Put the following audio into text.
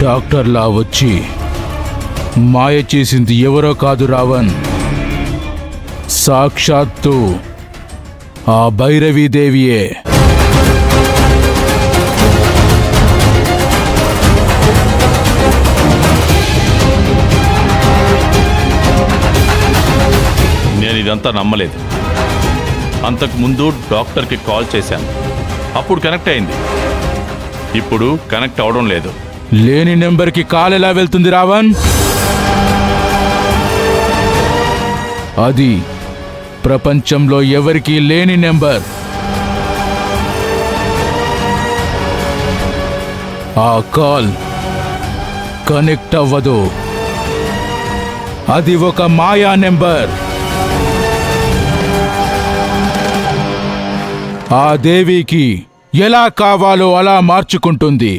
డాక్టర్లా వచ్చి మాయ చేసింది ఎవరో కాదు రావణ్, సాక్షాత్తు ఆ భైరవీదేవియే. నేను ఇదంతా నమ్మలేదు. అంతకుముందు డాక్టర్కి కాల్ చేశాను, అప్పుడు కనెక్ట్ అయింది. ఇప్పుడు కనెక్ట్ అవడం లేదు. లేని నెంబర్కి కాల్ ఎలా వెళ్తుంది రావణ్? అది ప్రపంచంలో ఎవరికీ లేని నెంబర్. ఆ కాల్ కనెక్ట్ అవ్వదు. అది ఒక మాయా నెంబర్. ఆ దేవికి ఎలా కావాలో అలా మార్చుకుంటుంది.